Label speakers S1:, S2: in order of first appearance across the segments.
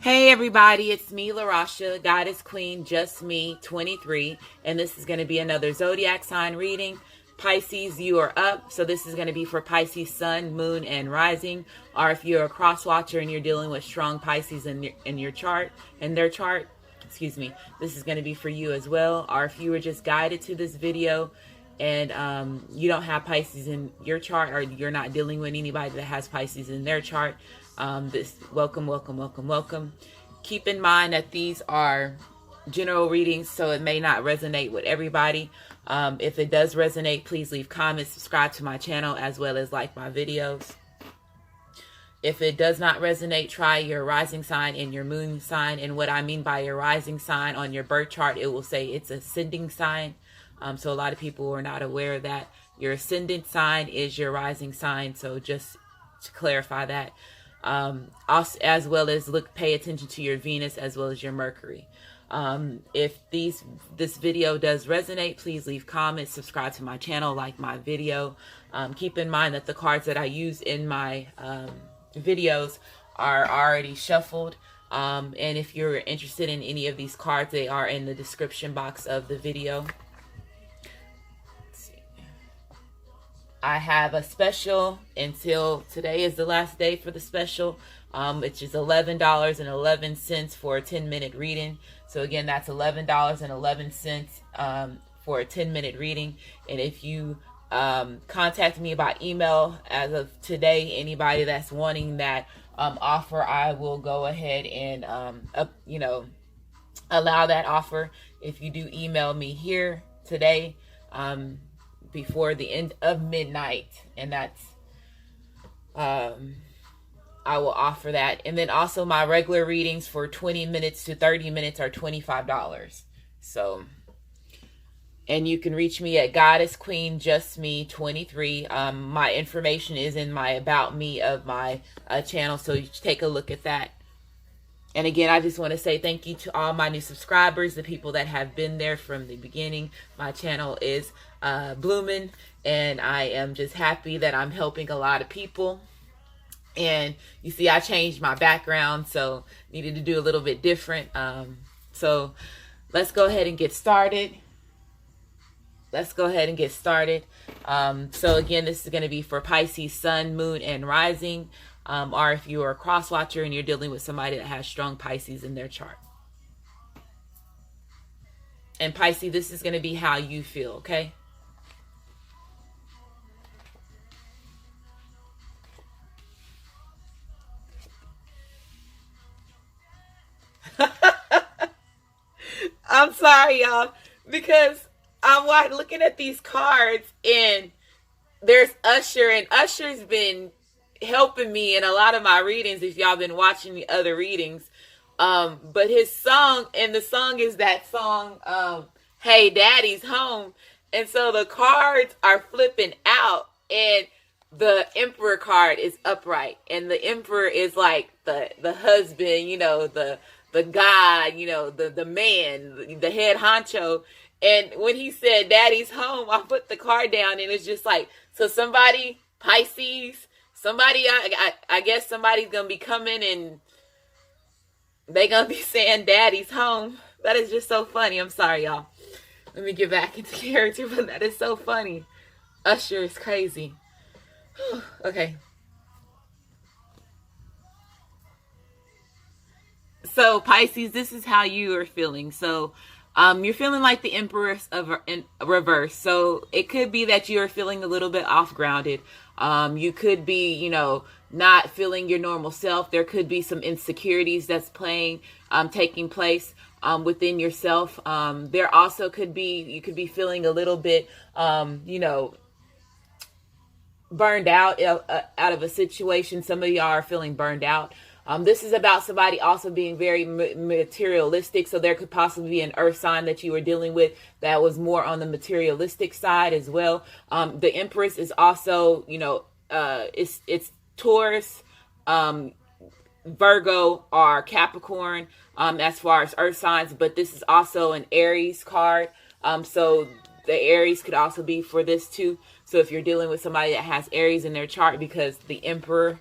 S1: Hey everybody, it's me, LaRasha, Goddess Queen, Just Me, 23, and this is going to be another zodiac sign reading. Pisces, you are up, so this is going to be for Pisces sun, moon, and rising, or if you're a cross watcher and you're dealing with strong Pisces in your chart, in their chart, excuse me, this is going to be for you as well, or if you were just guided to this video and you don't have Pisces in your chart, or you're not dealing with anybody that has Pisces in their chart, welcome. Keep in mind that these are general readings, so it may not resonate with everybody. If it does resonate, please leave comments, subscribe to my channel, as well as like my videos. If it does not resonate, try your rising sign and your moon sign. And what I mean by your rising sign, on your birth chart, it will say it's ascending sign. So a lot of people are not aware of that. Your ascendant sign is your rising sign. So just to clarify that. Also, as well as pay attention to your Venus as well as your Mercury. If this video does resonate, please leave comments, subscribe to my channel, like my video. Keep in mind that the cards that I use in my videos are already shuffled. And if you're interested in any of these cards, they are in the description box of the video. I have a special until today is the last day for the special, which is $11.11 for a 10-minute reading. So again, that's $11.11 for a 10-minute reading. And if you contact me by email as of today, anybody that's wanting that offer, I will go ahead and allow that offer. If you do email me here today, before the end of midnight, and that's I will offer that. And then also my regular readings for 20 minutes to 30 minutes are $25. So, and you can reach me at Goddess Queen Just Me 23. My information is in my about me of my channel, so you take a look at that. And again, I just want to say thank you to all my new subscribers, the people that have been there from the beginning. My channel is blooming, and I am just happy that I'm helping a lot of people. And you see, I changed my background, so needed to do a little bit different. So let's go ahead and get started. So again, this is going to be for Pisces sun, moon, and rising. Or if you are a cross watcher and you're dealing with somebody that has strong Pisces in their chart. And Pisces, this is going to be how you feel, okay? I'm sorry, y'all, because I'm looking at these cards, and there's Usher, and Usher's been helping me in a lot of my readings if y'all been watching the other readings. But his song, and the song is that song, Hey Daddy's Home. And so the cards are flipping out, and the Emperor card is upright, and the Emperor is like the husband, the guy, the man, the head honcho. And when he said Daddy's home, I put the card down, and it's just like, so somebody, Pisces, somebody, I guess somebody's going to be coming, and they're going to be saying Daddy's home. That is just so funny. I'm sorry, y'all. Let me get back into character, but that is so funny. Usher is crazy. Okay. So Pisces, this is how you are feeling. So you're feeling like the Empress in reverse. So it could be that you're feeling a little bit off grounded. You could be, not feeling your normal self. There could be some insecurities that's taking place within yourself. There also could be, you could be feeling a little bit, burned out of a situation. Some of y'all are feeling burned out. This is about somebody also being very materialistic. So there could possibly be an earth sign that you were dealing with that was more on the materialistic side as well. The Empress is also, it's Taurus, Virgo, or Capricorn as far as earth signs. But this is also an Aries card. So the Aries could also be for this too. So if you're dealing with somebody that has Aries in their chart, because the Emperor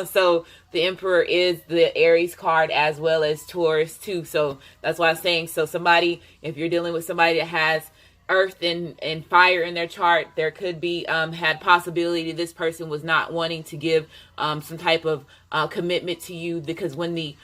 S1: So the Emperor is the Aries card as well as Taurus too. So that's why I'm saying, so somebody, if you're dealing with somebody that has earth and fire in their chart, there could be had possibility this person was not wanting to give some type of commitment to you, because when the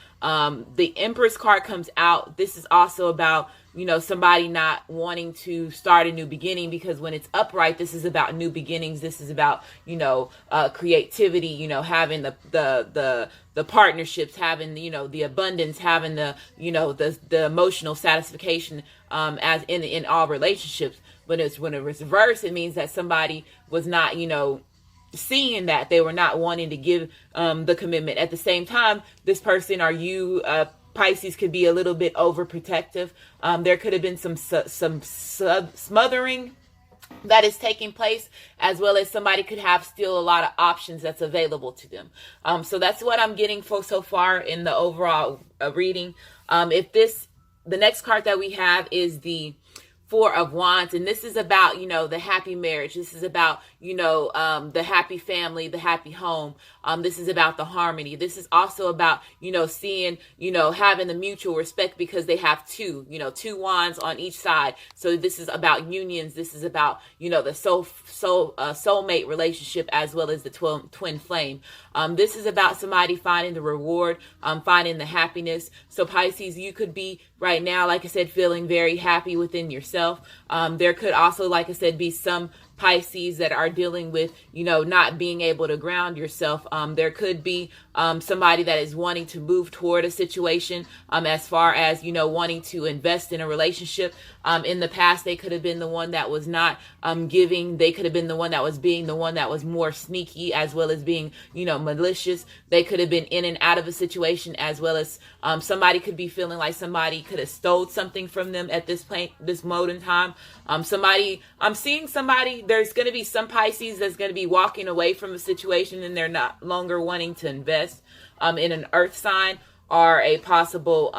S1: Empress card comes out, this is also about, you know, somebody not wanting to start a new beginning, because when it's upright, this is about new beginnings. This is about, you know, creativity, you know, having the partnerships, having, you know, the abundance, having the, you know, the emotional satisfaction as in all relationships. But it's when it was reversed, it means that somebody was not, you know, seeing that they were not wanting to give the commitment. At the same time, this person or you, Pisces, could be a little bit overprotective. There could have been some smothering that is taking place, as well as somebody could have still a lot of options that's available to them. So that's what I'm getting for so far in the overall reading. The next card that we have is the Four of Wands, and this is about, you know, the happy marriage. This is about, you know, the happy family, the happy home. This is about the harmony. This is also about, you know, seeing, you know, having the mutual respect, because they have two wands on each side. So this is about unions. This is about, you know, the soulmate relationship, as well as the twin flame. This is about somebody finding the reward, finding the happiness. So Pisces, you could be right now, like I said, feeling very happy within yourself. There could also, like I said, be some Pisces that are dealing with, you know, not being able to ground yourself. There could be somebody that is wanting to move toward a situation, as far as, you know, wanting to invest in a relationship. In the past, they could have been the one that was not giving. They could have been the one that was being the one that was more sneaky, as well as being, you know, malicious. They could have been in and out of a situation, as well as somebody could be feeling like somebody could have stole something from them at this point, this mode in time. I'm seeing somebody, there's going to be some Pisces that's going to be walking away from a situation, and they're not longer wanting to invest in an earth sign, or a possible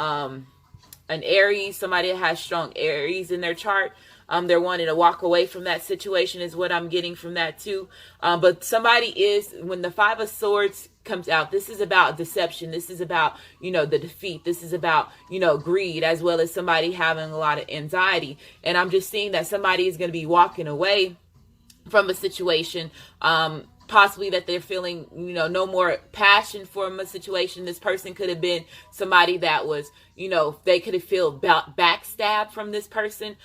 S1: an Aries, somebody that has strong Aries in their chart. They're wanting to walk away from that situation, is what I'm getting from that too. But somebody is, when the Five of Swords comes out, this is about deception. This is about, you know, the defeat. This is about, you know, greed, as well as somebody having a lot of anxiety. And I'm just seeing that somebody is going to be walking away from a situation, possibly that they're feeling, you know, no more passion for a situation. This person could have been somebody that was, you know, they could have felt backstabbed from this person,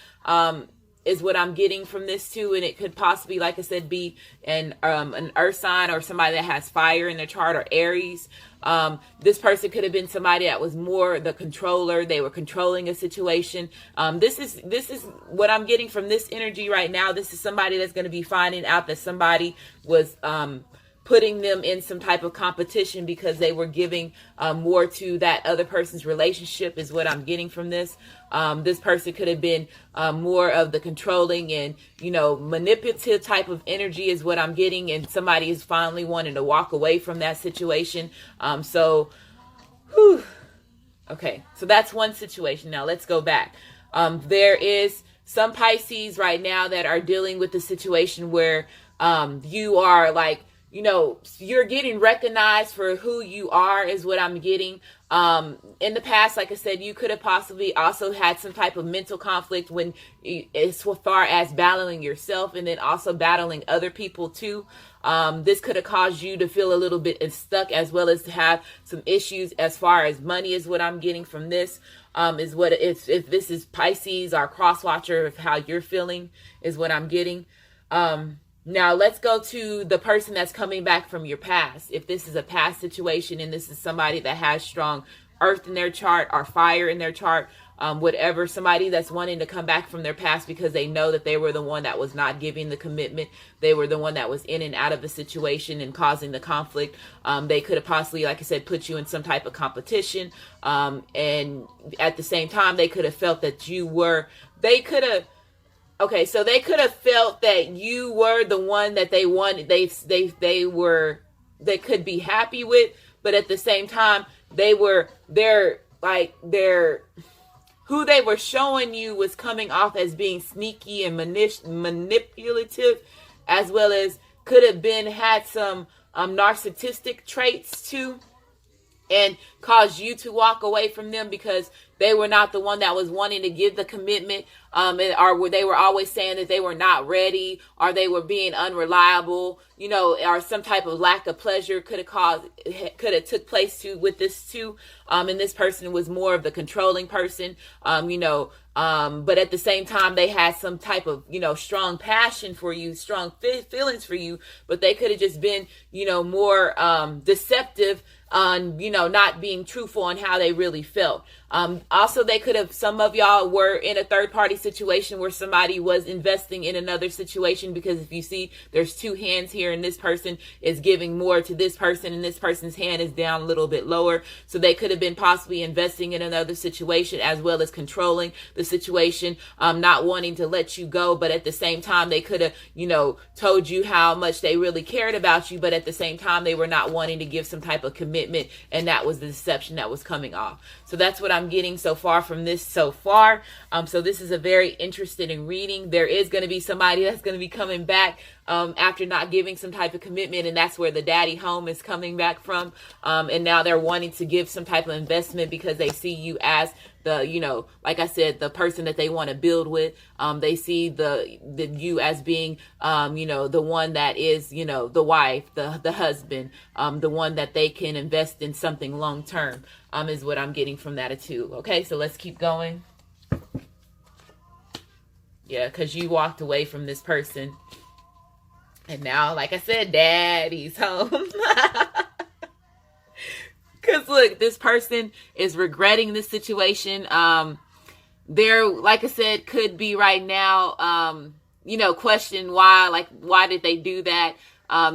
S1: is what I'm getting from this too. And it could possibly, like I said, be an earth sign, or somebody that has fire in their chart, or Aries. This person could have been somebody that was more the controller. They were controlling a situation. This is what I'm getting from this energy right now. This is somebody that's going to be finding out that somebody was putting them in some type of competition, because they were giving more to that other person's relationship, is what I'm getting from this. This person could have been more of the controlling and, you know, manipulative type of energy, is what I'm getting. And somebody is finally wanting to walk away from that situation. Okay, so that's one situation. Now let's go back. There is some Pisces right now that are dealing with the situation where you are like, you know, you're getting recognized for who you are, is what I'm getting. In the past, like I said, you could have possibly also had some type of mental conflict when, as far as battling yourself, and then also battling other people too. This could have caused you to feel a little bit stuck, as well as to have some issues as far as money, is what I'm getting from this. Is what, if this is Pisces or cross watcher, of how you're feeling, is what I'm getting. Now let's go to the person that's coming back from your past. If this is a past situation, and this is somebody that has strong earth in their chart, or fire in their chart, whatever, somebody that's wanting to come back from their past because they know that they were the one that was not giving the commitment. They were the one that was in and out of the situation and causing the conflict. They could have possibly, like I said, put you in some type of competition. And at the same time, they could have felt that they could have felt that you were the one that they wanted. They could be happy with, but at the same time, who they were showing you was coming off as being sneaky and manipulative, as well as could have had some narcissistic traits too, and cause you to walk away from them because they were not the one that was wanting to give the commitment, or they were always saying that they were not ready, or they were being unreliable, or some type of lack of pleasure could have took place too with this too. And this person was more of the controlling person, but at the same time they had some type of strong passion for you, strong feelings for you, but they could have just been more deceptive on not being truthful on how they really felt. Also, they could have, some of y'all were in a third party situation where somebody was investing in another situation, because if you see, there's two hands here and this person is giving more to this person and this person's hand is down a little bit lower. So they could have been possibly investing in another situation as well as controlling the situation, not wanting to let you go, but at the same time they could have told you how much they really cared about you, but at the same time they were not wanting to give some type of commitment, and that was the deception that was coming off. So that's what I'm getting so far from this so far. So this is a very interesting reading. There is going to be somebody that's going to be coming back after not giving some type of commitment, and that's where the daddy home is coming back from. And now they're wanting to give some type of investment because they see you as the, like I said, the person that they want to build with. They see the you as being, the one that is, the wife, the husband, the one that they can invest in something long term, is what I'm getting from that too. Okay, so let's keep going. Yeah, because you walked away from this person. And now, like I said, daddy's home. Because look, this person is regretting this situation. They're, like I said, could be right now, question why did they do that?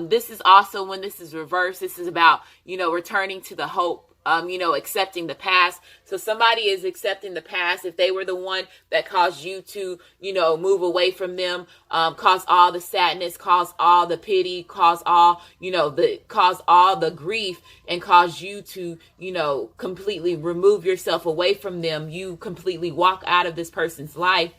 S1: This is also, when this is reversed, this is about, returning to the hope. Accepting the past. So somebody is accepting the past. If they were the one that caused you to, move away from them, cause all the sadness, cause all the pity, cause all the grief, and cause you to, completely remove yourself away from them. You completely walk out of this person's life,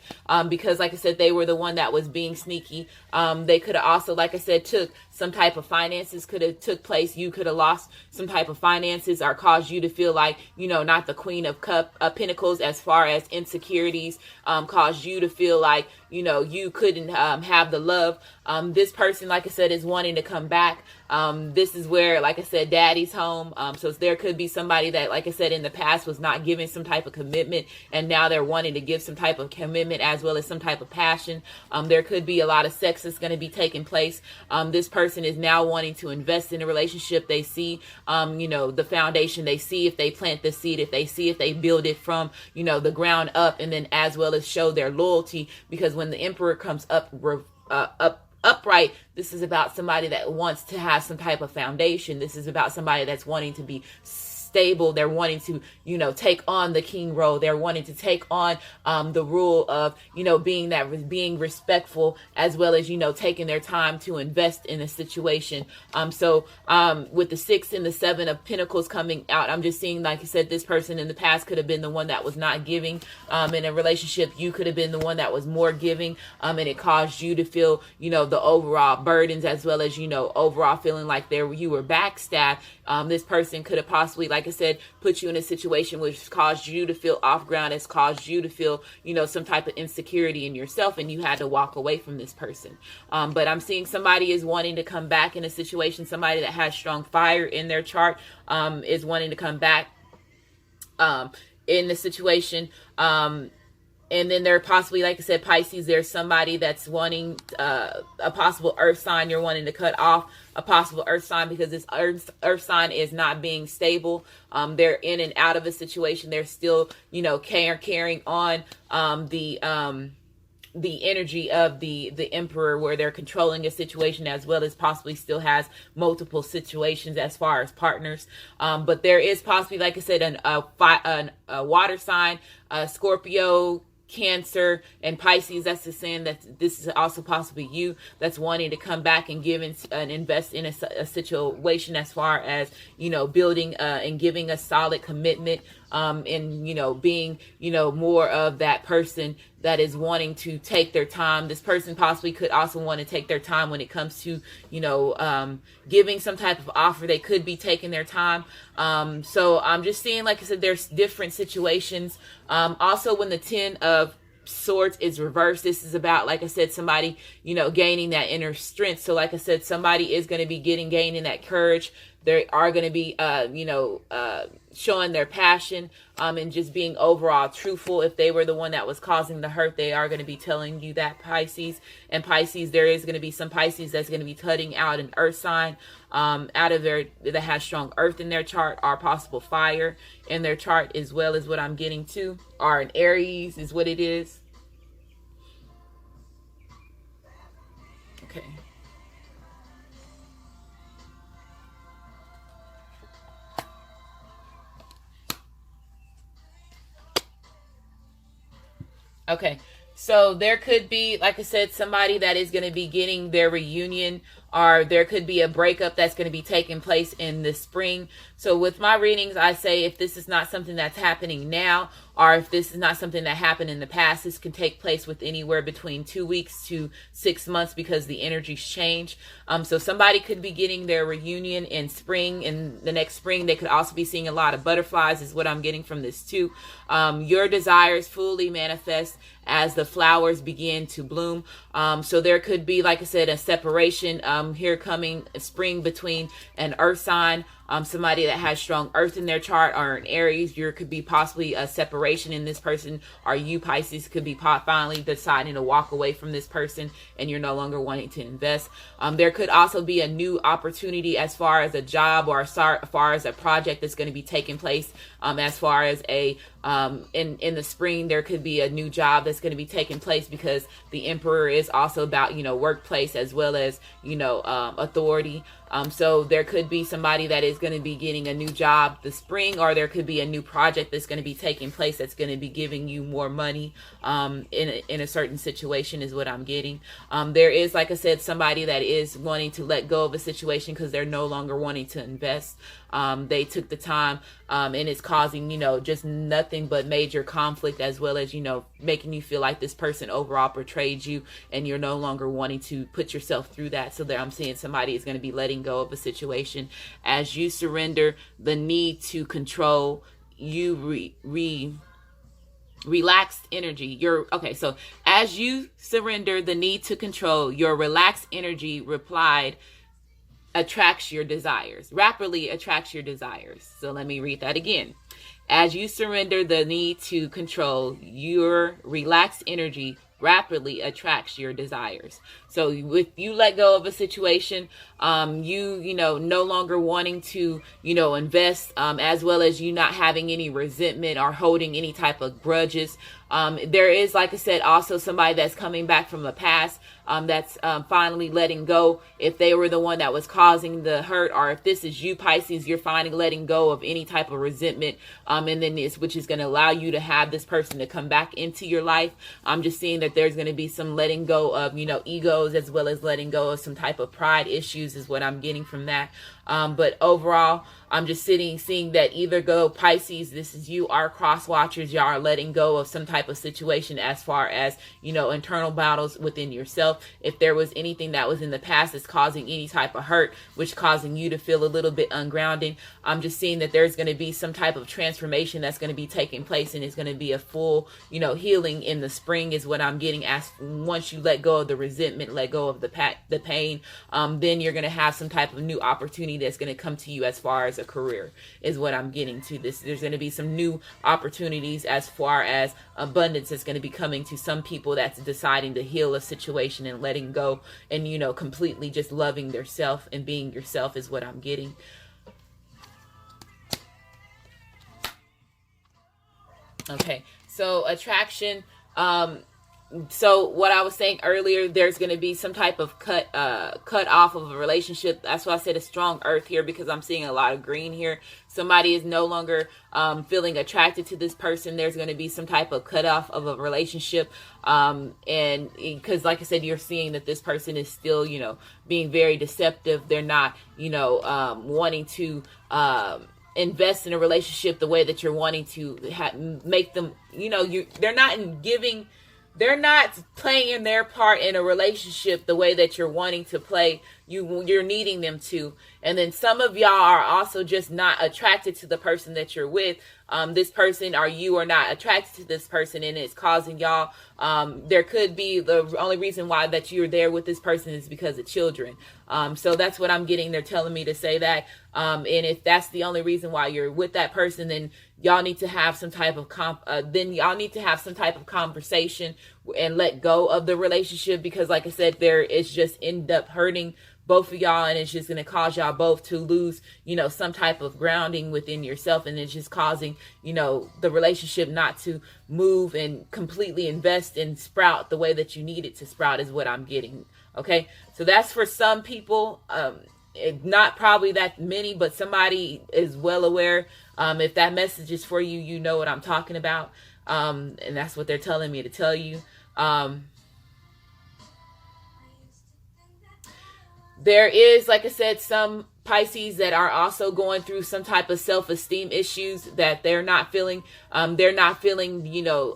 S1: because like I said, they were the one that was being sneaky. They could have also, like I said, took some type of finances could have took place. You could have lost some type of finances, or caused you to feel like, not the Queen of Pentacles as far as insecurities, caused you to feel like, you couldn't have the love. This person, like I said, is wanting to come back. This is where, like I said, daddy's home. So there could be somebody that, like I said, in the past was not giving some type of commitment, and now they're wanting to give some type of commitment as well as some type of passion. There could be a lot of sex that's going to be taking place. This person is now wanting to invest in a relationship. They see, the foundation. They see if they plant the seed, if they build it from, the ground up, and then as well as show their loyalty. Because when the Emperor comes upright, this is about somebody that wants to have some type of foundation. This is about somebody that's wanting to be stable. They're wanting to, take on the king role. They're wanting to take on the rule of, being respectful, as well as, taking their time to invest in a situation. So with the 6 and the 7 of Pentacles coming out, I'm just seeing, like I said, this person in the past could have been the one that was not giving in a relationship. You could have been the one that was more giving, and it caused you to feel, the overall burdens, as well as, overall feeling like you were backstabbed. This person could have possibly, like I said, put you in a situation which caused you to feel off ground. It's caused you to feel, some type of insecurity in yourself, and you had to walk away from this person. But I'm seeing somebody is wanting to come back in a situation. Somebody that has strong fire in their chart is wanting to come back in the situation. And then there possibly, like I said, Pisces, there's somebody that's wanting a possible earth sign. You're wanting to cut off a possible earth sign because this earth sign is not being stable. They're in and out of a situation. They're still, carrying on the energy of the Emperor, where they're controlling a situation, as well as possibly still has multiple situations as far as partners. But there is possibly, like I said, a water sign, Scorpio, Cancer and Pisces, that's the saying that this is also possibly you that's wanting to come back and give and invest in a situation as far as, building and giving a solid commitment, and, being, more of that person that is wanting to take their time. This person possibly could also want to take their time when it comes to, giving some type of offer. They could be taking their time. So I'm just seeing, like I said, there's different situations. Also, when the 10 of Swords is reversed, this is about, like I said, somebody, gaining that inner strength. So like I said, somebody is going to be gaining that courage. They are going to be, showing their passion, and just being overall truthful. If they were the one that was causing the hurt, they are going to be telling you that, Pisces. And Pisces, there is going to be some Pisces that's going to be cutting out an earth sign, out of that has strong earth in their chart, or possible fire in their chart as well, is what I'm getting to, or an Aries is what it is. Okay. Okay, so there could be, like I said, somebody that is going to be getting their reunion, or there could be a breakup that's going to be taking place in the spring. So with my readings, I say if this is not something that's happening now, or if this is not something that happened in the past, this can take place with anywhere between 2 weeks to 6 months, because the energies change. So somebody could be getting their reunion in spring. In the next spring, they could also be seeing a lot of butterflies, is what I'm getting from this too. Your desires fully manifest as the flowers begin to bloom. So there could be, like I said, a separation here coming spring between an earth sign, somebody that has strong earth in their chart, or an Aries. There could be possibly a separation in this person, or you, Pisces, could be finally deciding to walk away from this person, and you're no longer wanting to invest. There could also be a new opportunity as far as a job, or as far as a project that's going to be taking place, as far as a in the spring. There could be a new job that's going to be taking place, because the Emperor is also about, workplace as well as, authority. So there could be somebody that is going to be getting a new job this spring, or there could be a new project that's going to be taking place that's going to be giving you more money in a certain situation, is what I'm getting. There is, like I said, somebody that is wanting to let go of a situation because they're no longer wanting to invest. They took the time, and it's causing, just nothing but major conflict, as well as, making you feel like this person overall betrayed you, and you're no longer wanting to put yourself through that. So there, I'm seeing somebody is going to be letting go of a situation as you surrender the need to control. You relaxed energy. So as you surrender the need to control, your relaxed energy attracts your desires, rapidly attracts your desires. So let me read that again. As you surrender the need to control, your relaxed energy rapidly attracts your desires. So if you let go of a situation, no longer wanting to, invest, as well as you not having any resentment or holding any type of grudges. There is, like I said, also somebody that's coming back from the past, that's finally letting go. If they were the one that was causing the hurt, or if this is you, Pisces, you're finally letting go of any type of resentment, and then which is going to allow you to have this person to come back into your life. I'm just seeing that there's going to be some letting go of, egos, as well as letting go of some type of pride issues, is what I'm getting from that. But overall, I'm just seeing that either go, Pisces, this is you, our cross watchers, y'all are letting go of some type of situation as far as, internal battles within yourself. If there was anything that was in the past that's causing any type of hurt, which causing you to feel a little bit ungrounding, I'm just seeing that there's going to be some type of transformation that's going to be taking place, and it's going to be a full, healing in the spring, is what I'm getting. As once you let go of the resentment, let go of the pain, then you're going to have some type of new opportunity that's going to come to you as far as a career, is what I'm getting to. There's going to be some new opportunities as far as abundance that's going to be coming to some people that's deciding to heal a situation and letting go, and completely just loving their self and being yourself, is what I'm getting. Okay, so attraction, so what I was saying earlier, there's going to be some type of cut off of a relationship. That's why I said a strong earth here, because I'm seeing a lot of green here. Somebody is no longer feeling attracted to this person. There's going to be some type of cut off of a relationship. And because like I said, you're seeing that this person is still, being very deceptive. They're not, wanting to invest in a relationship the way that you're wanting to make them, they're not playing their part in a relationship the way that you're wanting to play. You're needing them to. And then some of y'all are also just not attracted to the person that you're with. This person, or you are not attracted to this person, and it's causing y'all. There could be the only reason why that you're there with this person is because of children. So that's what I'm getting. They're telling me to say that. And if that's the only reason why you're with that person, then y'all need to have some type of conversation and let go of the relationship, because like I said, it's just end up hurting both of y'all, and it's just going to cause y'all both to lose, some type of grounding within yourself, and it's just causing, the relationship not to move and completely invest and sprout the way that you need it to sprout, is what I'm getting. Okay, so that's for some people. Not probably that many, but somebody is well aware. If that message is for you, you know what I'm talking about. And that's what they're telling me to tell you. There is, like I said, some Pisces that are also going through some type of self-esteem issues that they're not feeling. They're not feeling,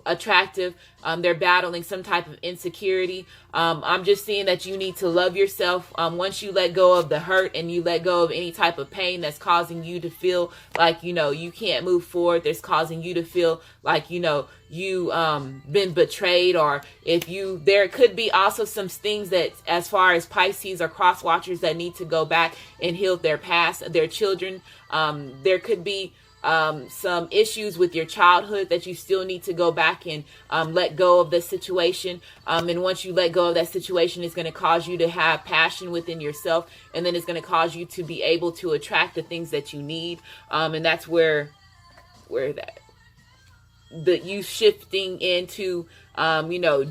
S1: attractive. They're battling some type of insecurity. I'm just seeing that you need to love yourself. Once you let go of the hurt and you let go of any type of pain that's causing you to feel like, you can't move forward, that's causing you to feel like, you been betrayed, or there could be also some things that, as far as Pisces or cross watchers, that need to go back and heal their past, their children. There could be some issues with your childhood that you still need to go back and let go of the situation. And once you let go of that situation, it's going to cause you to have passion within yourself, and then it's going to cause you to be able to attract the things that you need. And that's where you shifting into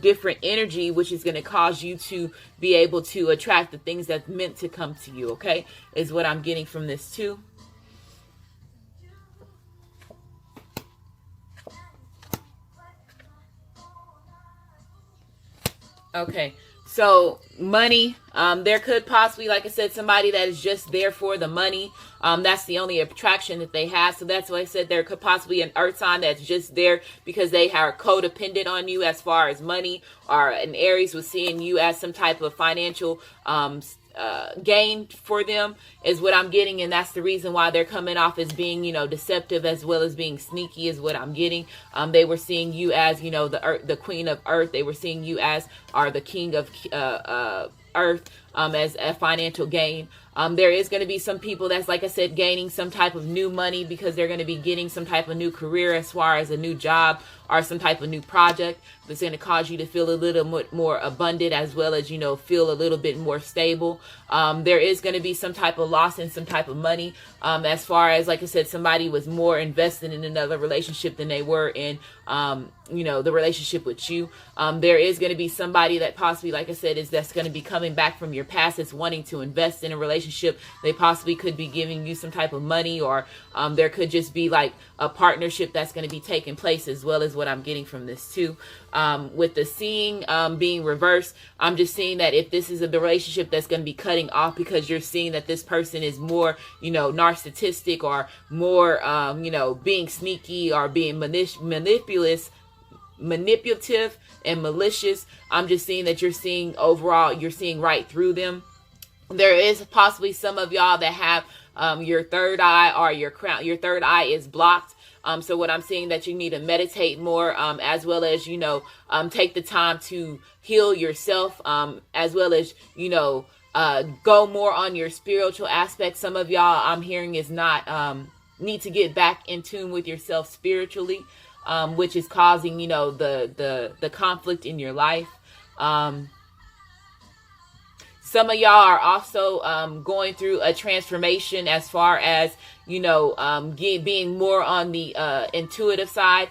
S1: different energy, which is going to cause you to be able to attract the things that's meant to come to you. Okay, is what I'm getting from this too. Okay, so money, there could possibly, like I said, somebody that is just there for the money. That's the only attraction that they have. So that's why I said there could possibly be an earth sign that's just there because they are codependent on you as far as money, or an Aries was seeing you as some type of financial gain for them, is what I'm getting. And that's the reason why they're coming off as being, deceptive as well as being sneaky, is what I'm getting. They were seeing you as, the queen of earth. They were seeing you as, are the king of earth, as a financial gain. There is going to be some people that's, like I said, gaining some type of new money because they're going to be getting some type of new career as far as a new job or some type of new project that's going to cause you to feel a little bit more abundant, as well as, feel a little bit more stable. There is going to be some type of loss in some type of money. As far as, like I said, somebody was more invested in another relationship than they were in, the relationship with you. There is going to be somebody that possibly, like I said, that's going to be coming back from your past, that's wanting to invest in a relationship. They possibly could be giving you some type of money, or there could just be like a partnership that's going to be taking place, as well as what I'm getting from this too. With the seeing being reversed, I'm just seeing that if this is a relationship that's going to be cutting off because you're seeing that this person is more, narcissistic, or more, being sneaky, or being manipulative and malicious. I'm just seeing that you're seeing overall, you're seeing right through them. There is possibly some of y'all that have your third eye, or your third eye is blocked. So what I'm seeing, that you need to meditate more, as well as, take the time to heal yourself, as well as, go more on your spiritual aspect. Some of y'all, I'm hearing, is not, need to get back in tune with yourself spiritually, which is causing, the conflict in your life. Some of y'all are also going through a transformation as far as, being more on the intuitive side.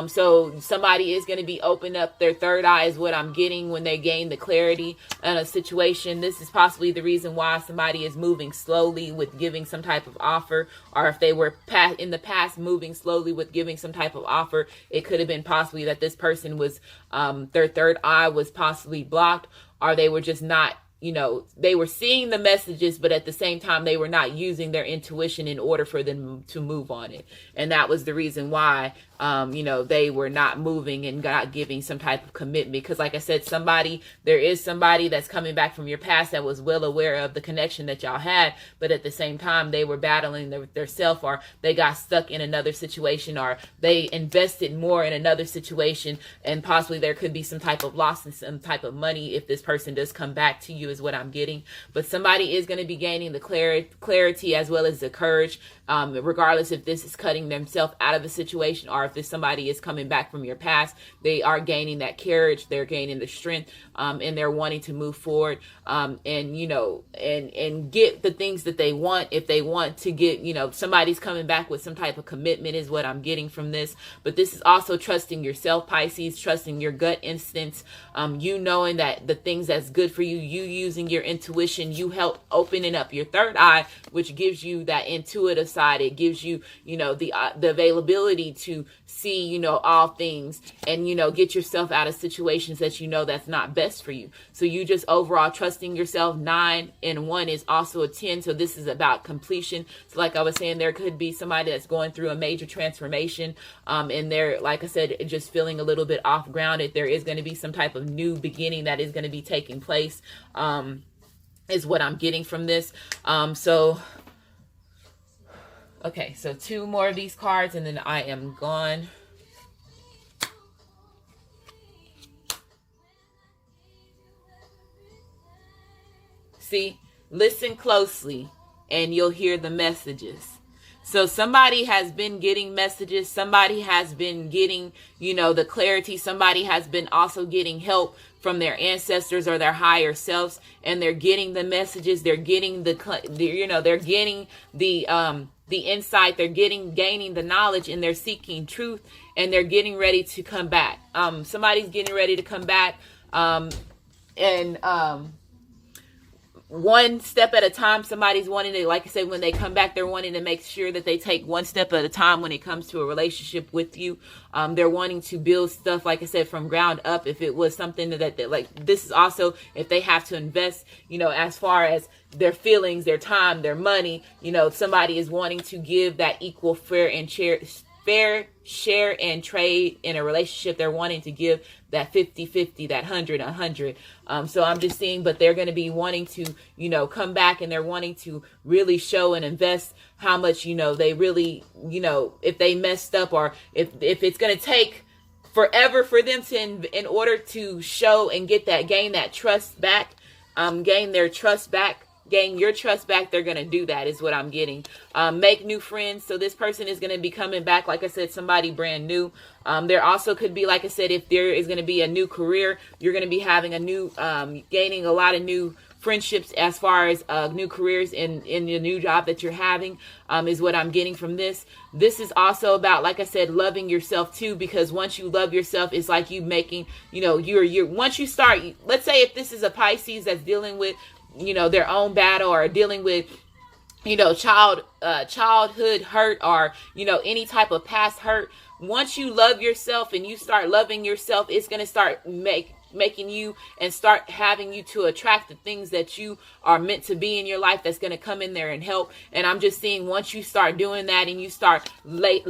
S1: So somebody is going to be opening up their third eye is what I'm getting when they gain the clarity in a situation. This is possibly the reason why somebody is moving slowly with giving some type of offer, or if they were in the past moving slowly with giving some type of offer, it could have been possibly that this person was, their third eye was possibly blocked, or they were just not, they were seeing the messages, but at the same time, they were not using their intuition in order for them to move on it. And that was the reason why, they were not moving and not giving some type of commitment. Because like I said, there is somebody that's coming back from your past that was well aware of the connection that y'all had, but at the same time, they were battling their self, or they got stuck in another situation, or they invested more in another situation, and possibly there could be some type of loss in some type of money if this person does come back to you, is what I'm getting. But somebody is going to be gaining the clarity as well as the courage, regardless if this is cutting themselves out of the situation, or if this somebody is coming back from your past. They are gaining that courage, they're gaining the strength, and they're wanting to move forward, and get the things that they want. If they want to get, somebody's coming back with some type of commitment is what I'm getting from this. But this is also trusting yourself, Pisces, trusting your gut instincts, knowing that the things that's good for you, you using your intuition, you help opening up your third eye, which gives you that intuitive side. It gives you, the availability to see, all things, and, get yourself out of situations that that's not best for you. So you just overall trusting yourself. 9 and 1 is also a 10. So this is about completion. So like I was saying, there could be somebody that's going through a major transformation, and they're, like I said, just feeling a little bit off grounded. There is going to be some type of new beginning that is going to be taking place, is what I'm getting from this. Okay, so 2 more of these cards and then I am gone. See, listen closely and you'll hear the messages. So somebody has been getting messages. Somebody has been getting, the clarity. Somebody has been also getting help from their ancestors or their higher selves, and they're getting the messages. They're getting they're getting the insight. They're gaining the knowledge, and they're seeking truth, and they're getting ready to come back. Somebody's getting ready to come back, one step at a time. Somebody's wanting to, like I said, when they come back, they're wanting to make sure that they take one step at a time when it comes to a relationship with you. They're wanting to build stuff, like I said, from ground up. If it was something that like, this is also if they have to invest, as far as their feelings, their time, their money, somebody is wanting to give that equal, fair share and trade in a relationship. They're wanting to give that 50-50, that 100-100. So I'm just seeing, but they're going to be wanting to, come back, and they're wanting to really show and invest how much, they really, if they messed up, or if it's going to take forever for them to, in order to show and gain that trust back, gain their trust back, gain your trust back, they're going to do that, is what I'm getting. Make new friends. So this person is going to be coming back, like I said, somebody brand new. There also could be, like I said, if there is going to be a new career, you're going to be having a new, gaining a lot of new friendships as far as new careers in your new job that you're having, is what I'm getting from this. This is also about, like I said, loving yourself too, because once you love yourself, it's like you making, you're once you start, let's say if this is a Pisces that's dealing with, their own battle, or dealing with, childhood hurt, or, any type of past hurt. Once you love yourself and you start loving yourself, it's going to start making you and start having you to attract the things that you are meant to be in your life, that's going to come in there and help. And I'm just seeing, once you start doing that, and you start let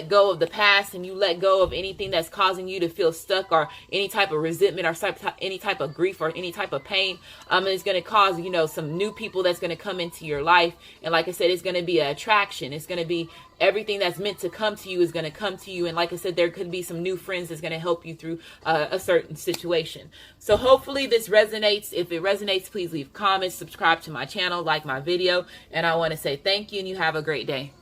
S1: go of the past, and you let go of anything that's causing you to feel stuck, or any type of resentment, or any type of grief, or any type of pain, it's going to cause, some new people that's going to come into your life. And like I said, it's going to be an attraction. It's going to be everything that's meant to come to you is going to come to you. And like I said, there could be some new friends that's going to help you through a certain situation. So hopefully this resonates. If it resonates, please leave comments, subscribe to my channel, like my video. And I want to say thank you, and you have a great day.